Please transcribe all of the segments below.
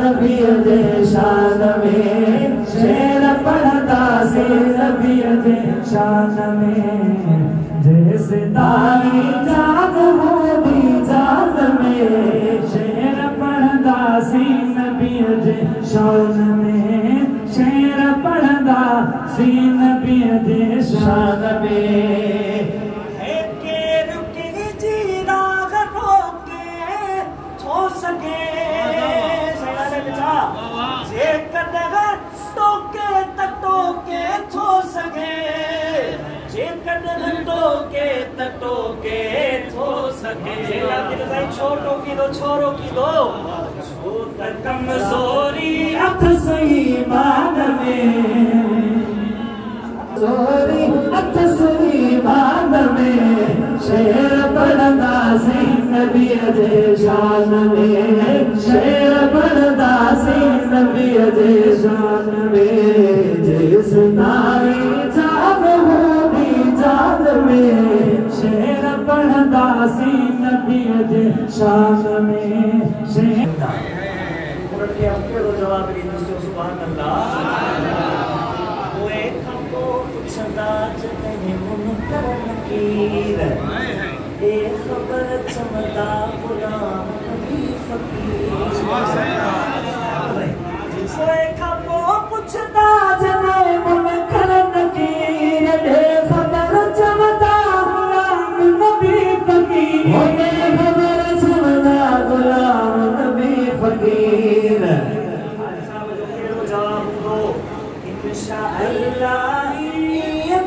नबी दे शान में शेर पढ़दा से नबी दे शान में जैसे तारी जान हो दी जान में शेर पढ़दा से नबी दे शान में शेर पढ़दा से नबी दे शान में छोटों की दो छोरों की दो कमजोरी अथ सही मान में जोरी अथ सही मान में शेर पढ़दा से नबी दे शान में शेर पढ़दा से नबी दे शान में जिस नारी जान हो दी जान में शेर पढ़दा से नबी दे शान में शेर के आपके रो जवाब दी दोस्तों सुभान अल्लाह वो एक हमको पूछदा जने मुनकर नकीर ए खबर चमदा गुलाम नबी फकीर जिसे हमको पूछदा जने मुनकर नकीर ए खबर चमदा गुलाम नबी फकीर होने खबर चमदा गुलाम नबी फकीर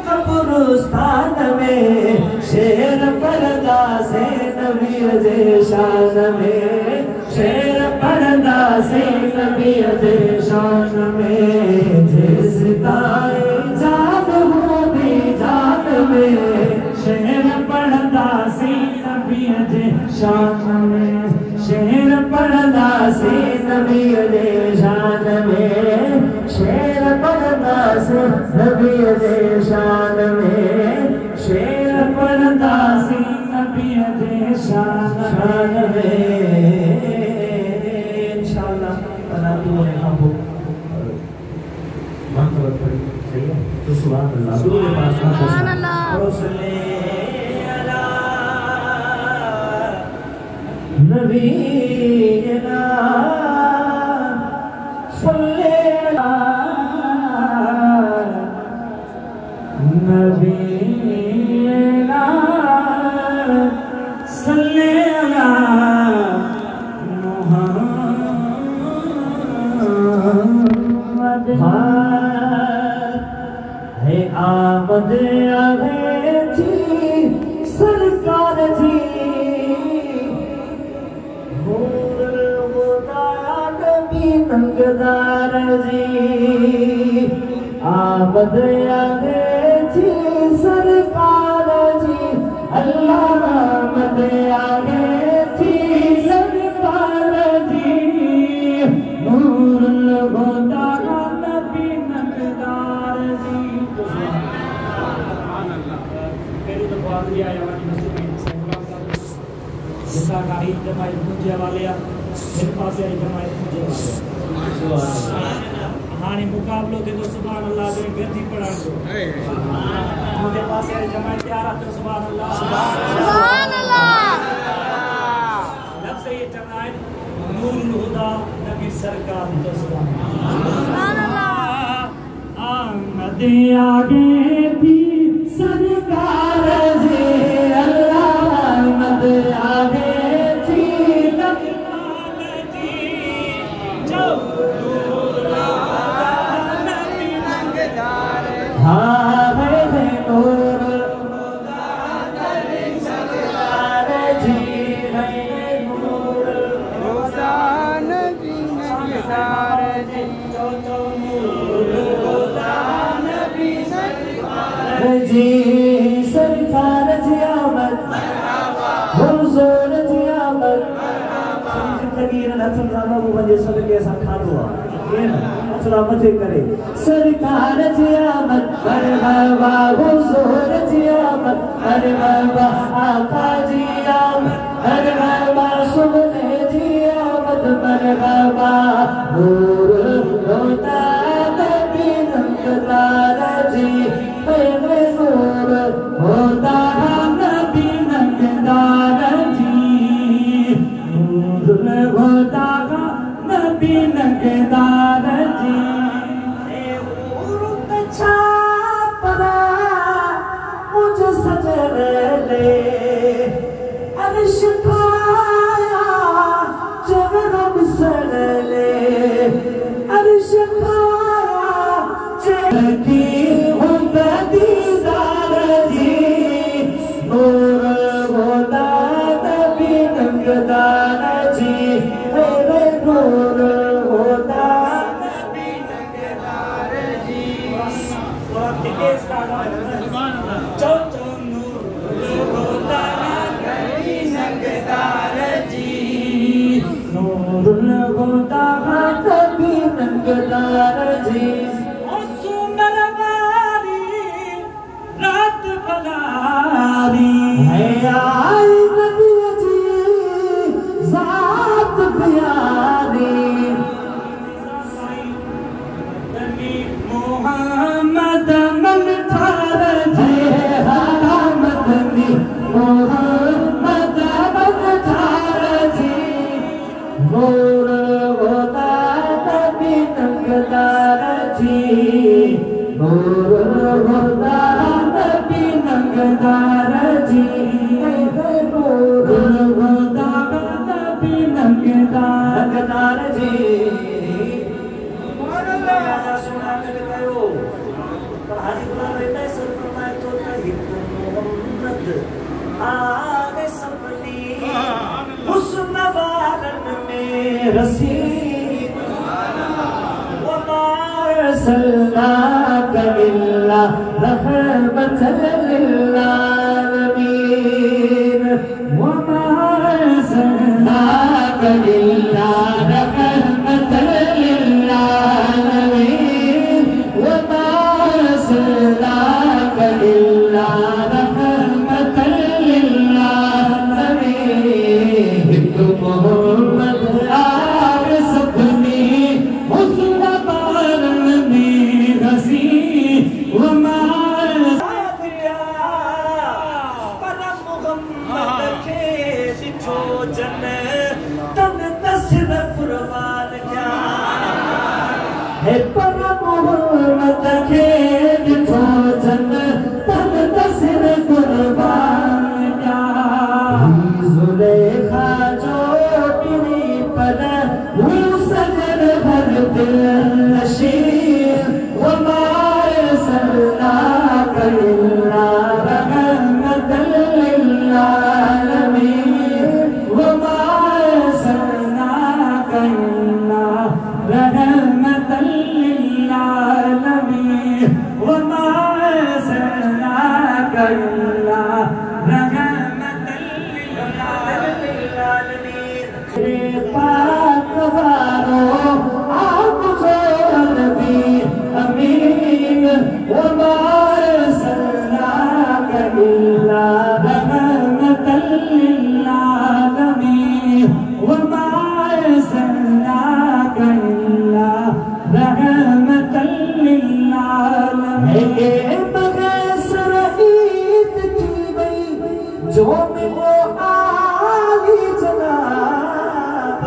कब्रिस्तान में शेर पढ़दा से नबी दे शान में शेर पढ़दा से नबी दे शान में जिस तारे जान हो दी जान में शेर पढ़दा से नबी दे शान में शेर पढ़दा से नबी दे शान में शेर पढ़दा से नबी दे शान में शेर पढ़दा से नबी दे शान में इंशाअल्लाह बना तो हम मंत्र पढ़ी सही है तो सुभान अल्लाह गुरु के पास सुभान अल्लाह नबीना सल्लेला नबीना सल्लेला मुहम्मद है आमद आवे थी सरकार थी नंगदार जी आमद आगे थी सरकार जी अल्लाह आमद आगे थी सरकार जी नूर लगोदा नबी नंगदार जी मेरी तो बात ही आया जिसका का ईद जमाई पूजे वाले मेरे पास आई जमाई पूजे वाले हाने मुकाबलो के तो सुभान अल्लाह दे गर्दी पढ़ा दो मुझे पास आई जमाई तैयार है सुभान अल्लाह सुभान अल्लाह लफ्ज़ ये जमाई नूरुल हुदा नबी सरकार तो सुभान अल्लाह आमद आगे थी सरकार जी अल्लाह आमद आगे जी सरकार जी आमद हुजूर जी आमद जिंदगी न नथन मुझे सदके सा खादो ये असला मजे करे सरकार जी आमद मरहबा हुजूर जी आमद मरहबा आका जी आमद मरहबा सुबह जी आमद मरहबा गोदागा नबी नगदार जी उरुत छापरा मुझ सजर ले अर्श खाया जगरब सर ले अर्श खाया जगी दीदार जी नूर गोदा नबी नगदार जी रे नूर गोदा नबी नगदार जी चौ चौ नूर गोदा नबी नगदार जी नूर गोदा नबी नगदार जी है आई नबी जी ज़ात प्यारी मोहम्मद मन थार जी मदनी मोहम्मद मन थार जी नूर गोदा नबी नगदार जी नूर गोदा नबी नगदार जी नूर गोदा नबी नगदार जी सुना कर गयो कहानी बुला रहता है सर फरमाए तो नहीं मोहम्मद आगे सपनी हुस्न वालन में रसीद वमा अरसलनाक इल्ला रहमतल लिल आलमीन वमा अरसलनाक इल्ला रहमतल लिल आलमीन वमा अरसलनाक इल्ला रहमतल लिल आलमीन मोहम्मद आगे सपनी हुस्न वालन में रसीद वमा जन तन तस्र कुर्बान क्या है पर मोहम्मद के दिखो जन तन तस्र कुर्बान क्या जुलेखा जो तेरी पर हुई सजर भर दिल नशीर वमा अरसलनाक इल्ला रहमतल लिल आलमीन वमा अरसलनाक इल्ला रहमतल लिल आलमीन वमा अरसलनाक इल्ला रहमतल लिल आलमीन तेरे पाक वालों आप जो नबी अमीन वमा अरसलनाक इल्ला रहमतल लिल आलमीन वमा अरसलनाक इल्ला रहमतल लिल आलमीन बगैर ईद की गई जो मिलो आली जनाब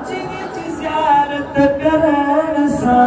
जिनकी ज़ियारत करन सा